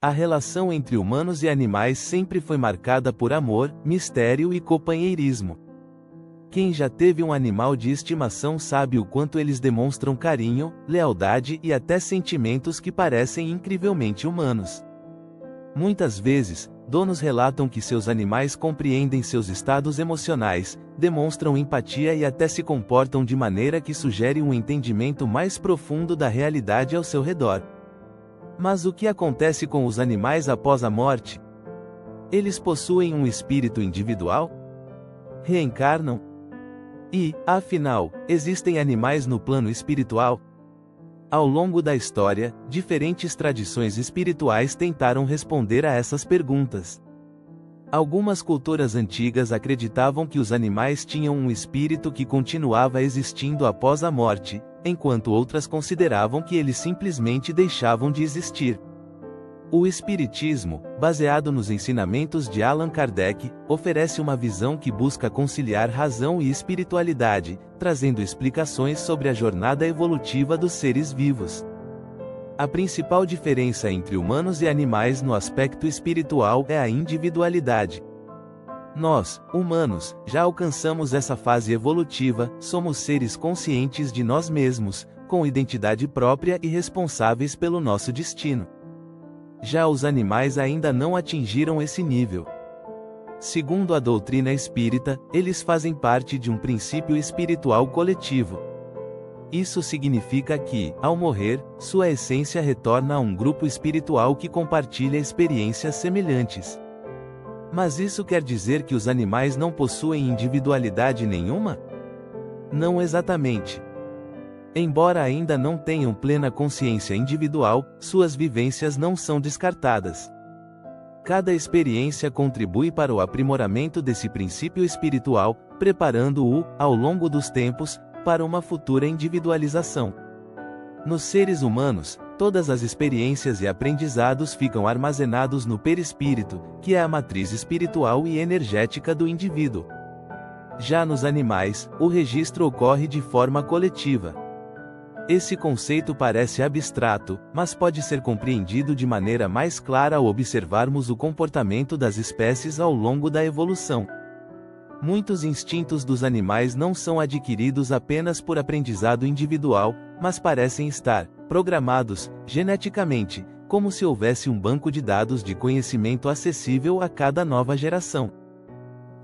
A relação entre humanos e animais sempre foi marcada por amor, mistério e companheirismo. Quem já teve um animal de estimação sabe o quanto eles demonstram carinho, lealdade e até sentimentos que parecem incrivelmente humanos. Muitas vezes, donos relatam que seus animais compreendem seus estados emocionais, demonstram empatia e até se comportam de maneira que sugere um entendimento mais profundo da realidade ao seu redor. Mas o que acontece com os animais após a morte? Eles possuem um espírito individual? Reencarnam? E, afinal, existem animais no plano espiritual? Ao longo da história, diferentes tradições espirituais tentaram responder a essas perguntas. Algumas culturas antigas acreditavam que os animais tinham um espírito que continuava existindo após a morte, enquanto outras consideravam que eles simplesmente deixavam de existir. O Espiritismo, baseado nos ensinamentos de Allan Kardec, oferece uma visão que busca conciliar razão e espiritualidade, trazendo explicações sobre a jornada evolutiva dos seres vivos. A principal diferença entre humanos e animais no aspecto espiritual é a individualidade. Nós, humanos, já alcançamos essa fase evolutiva, somos seres conscientes de nós mesmos, com identidade própria e responsáveis pelo nosso destino. Já os animais ainda não atingiram esse nível. Segundo a doutrina espírita, eles fazem parte de um princípio espiritual coletivo. Isso significa que, ao morrer, sua essência retorna a um grupo espiritual que compartilha experiências semelhantes. Mas isso quer dizer que os animais não possuem individualidade nenhuma? Não exatamente. Embora ainda não tenham plena consciência individual, suas vivências não são descartadas. Cada experiência contribui para o aprimoramento desse princípio espiritual, preparando-o, ao longo dos tempos, para uma futura individualização. Nos seres humanos, todas as experiências e aprendizados ficam armazenados no perispírito, que é a matriz espiritual e energética do indivíduo. Já nos animais, o registro ocorre de forma coletiva. Esse conceito parece abstrato, mas pode ser compreendido de maneira mais clara ao observarmos o comportamento das espécies ao longo da evolução. Muitos instintos dos animais não são adquiridos apenas por aprendizado individual, mas parecem estar programados, geneticamente, como se houvesse um banco de dados de conhecimento acessível a cada nova geração.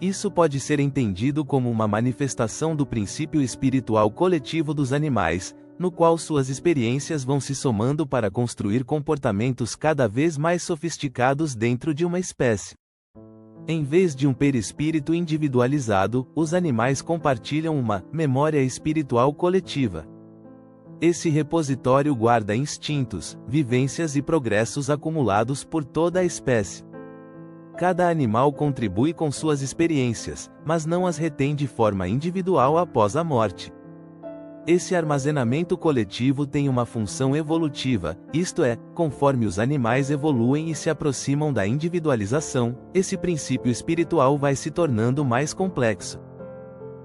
Isso pode ser entendido como uma manifestação do princípio espiritual coletivo dos animais, no qual suas experiências vão se somando para construir comportamentos cada vez mais sofisticados dentro de uma espécie. Em vez de um perispírito individualizado, os animais compartilham uma memória espiritual coletiva. Esse repositório guarda instintos, vivências e progressos acumulados por toda a espécie. Cada animal contribui com suas experiências, mas não as retém de forma individual após a morte. Esse armazenamento coletivo tem uma função evolutiva, isto é, conforme os animais evoluem e se aproximam da individualização, esse princípio espiritual vai se tornando mais complexo.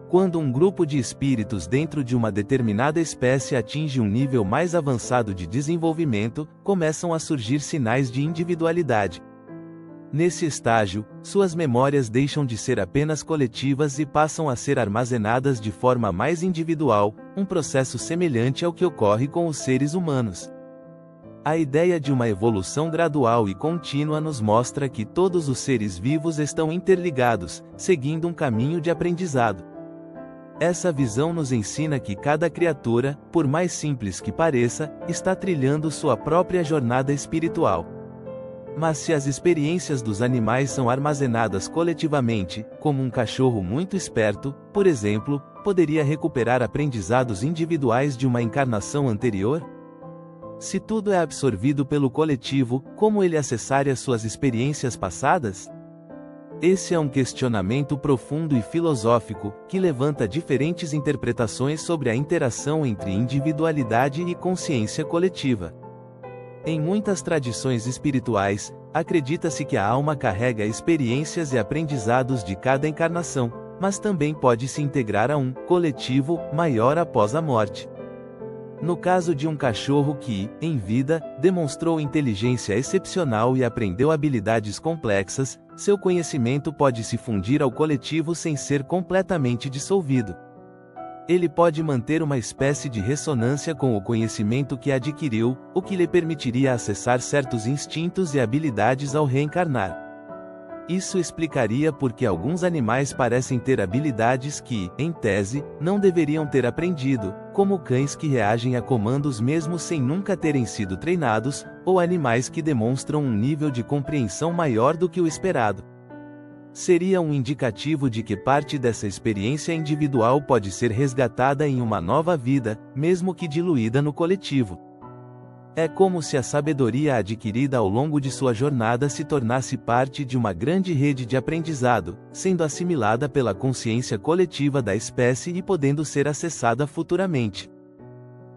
Quando um grupo de espíritos dentro de uma determinada espécie atinge um nível mais avançado de desenvolvimento, começam a surgir sinais de individualidade. Nesse estágio, suas memórias deixam de ser apenas coletivas e passam a ser armazenadas de forma mais individual, um processo semelhante ao que ocorre com os seres humanos. A ideia de uma evolução gradual e contínua nos mostra que todos os seres vivos estão interligados, seguindo um caminho de aprendizado. Essa visão nos ensina que cada criatura, por mais simples que pareça, está trilhando sua própria jornada espiritual. Mas se as experiências dos animais são armazenadas coletivamente, como um cachorro muito esperto, por exemplo, poderia recuperar aprendizados individuais de uma encarnação anterior? Se tudo é absorvido pelo coletivo, como ele acessaria suas experiências passadas? Esse é um questionamento profundo e filosófico, que levanta diferentes interpretações sobre a interação entre individualidade e consciência coletiva. Em muitas tradições espirituais, acredita-se que a alma carrega experiências e aprendizados de cada encarnação, mas também pode se integrar a um coletivo maior após a morte. No caso de um cachorro que, em vida, demonstrou inteligência excepcional e aprendeu habilidades complexas, seu conhecimento pode se fundir ao coletivo sem ser completamente dissolvido. Ele pode manter uma espécie de ressonância com o conhecimento que adquiriu, o que lhe permitiria acessar certos instintos e habilidades ao reencarnar. Isso explicaria por que alguns animais parecem ter habilidades que, em tese, não deveriam ter aprendido, como cães que reagem a comandos mesmo sem nunca terem sido treinados, ou animais que demonstram um nível de compreensão maior do que o esperado. Seria um indicativo de que parte dessa experiência individual pode ser resgatada em uma nova vida, mesmo que diluída no coletivo. É como se a sabedoria adquirida ao longo de sua jornada se tornasse parte de uma grande rede de aprendizado, sendo assimilada pela consciência coletiva da espécie e podendo ser acessada futuramente.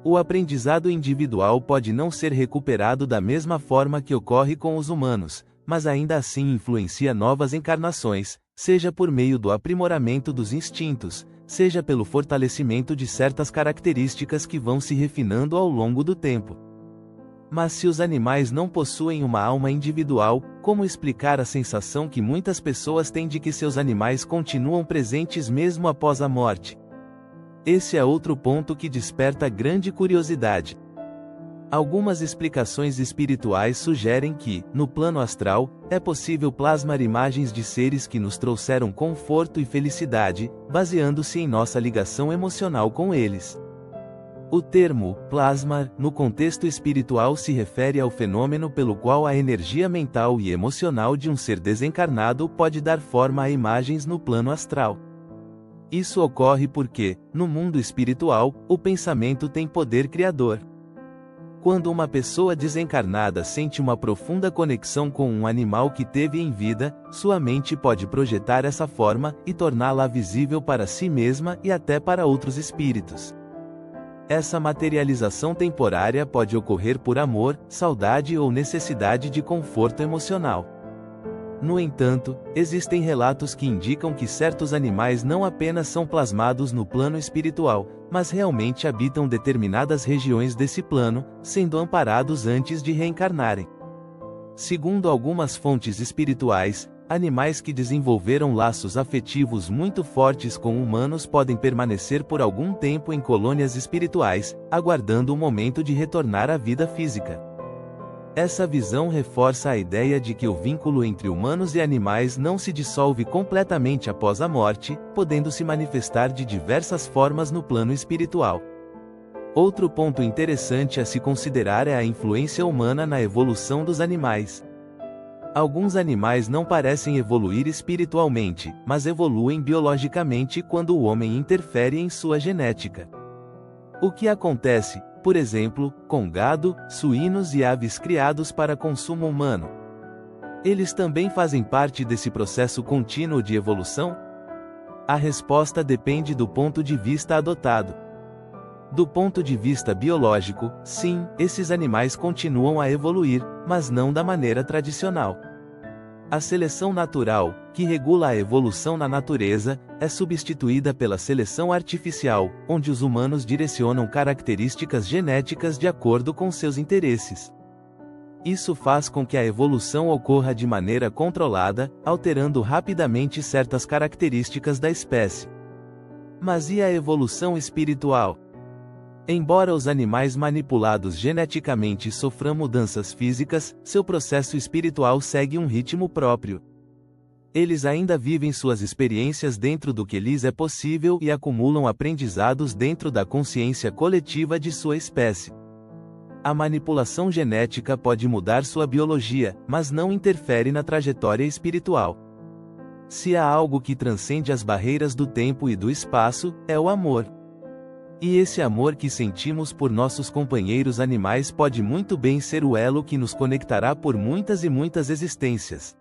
O aprendizado individual pode não ser recuperado da mesma forma que ocorre com os humanos, mas ainda assim influencia novas encarnações, seja por meio do aprimoramento dos instintos, seja pelo fortalecimento de certas características que vão se refinando ao longo do tempo. Mas se os animais não possuem uma alma individual, como explicar a sensação que muitas pessoas têm de que seus animais continuam presentes mesmo após a morte? Esse é outro ponto que desperta grande curiosidade. Algumas explicações espirituais sugerem que, no plano astral, é possível plasmar imagens de seres que nos trouxeram conforto e felicidade, baseando-se em nossa ligação emocional com eles. O termo plasmar, no contexto espiritual, se refere ao fenômeno pelo qual a energia mental e emocional de um ser desencarnado pode dar forma a imagens no plano astral. Isso ocorre porque, no mundo espiritual, o pensamento tem poder criador. Quando uma pessoa desencarnada sente uma profunda conexão com um animal que teve em vida, sua mente pode projetar essa forma e torná-la visível para si mesma e até para outros espíritos. Essa materialização temporária pode ocorrer por amor, saudade ou necessidade de conforto emocional. No entanto, existem relatos que indicam que certos animais não apenas são plasmados no plano espiritual, mas realmente habitam determinadas regiões desse plano, sendo amparados antes de reencarnarem. Segundo algumas fontes espirituais, animais que desenvolveram laços afetivos muito fortes com humanos podem permanecer por algum tempo em colônias espirituais, aguardando o momento de retornar à vida física. Essa visão reforça a ideia de que o vínculo entre humanos e animais não se dissolve completamente após a morte, podendo se manifestar de diversas formas no plano espiritual. Outro ponto interessante a se considerar é a influência humana na evolução dos animais. Alguns animais não parecem evoluir espiritualmente, mas evoluem biologicamente quando o homem interfere em sua genética. O que acontece, por exemplo, com gado, suínos e aves criados para consumo humano? Eles também fazem parte desse processo contínuo de evolução? A resposta depende do ponto de vista adotado. Do ponto de vista biológico, sim, esses animais continuam a evoluir, mas não da maneira tradicional. A seleção natural, que regula a evolução na natureza, é substituída pela seleção artificial, onde os humanos direcionam características genéticas de acordo com seus interesses. Isso faz com que a evolução ocorra de maneira controlada, alterando rapidamente certas características da espécie. Mas e a evolução espiritual? Embora os animais manipulados geneticamente sofram mudanças físicas, seu processo espiritual segue um ritmo próprio. Eles ainda vivem suas experiências dentro do que lhes é possível e acumulam aprendizados dentro da consciência coletiva de sua espécie. A manipulação genética pode mudar sua biologia, mas não interfere na trajetória espiritual. Se há algo que transcende as barreiras do tempo e do espaço, é o amor. E esse amor que sentimos por nossos companheiros animais pode muito bem ser o elo que nos conectará por muitas e muitas existências.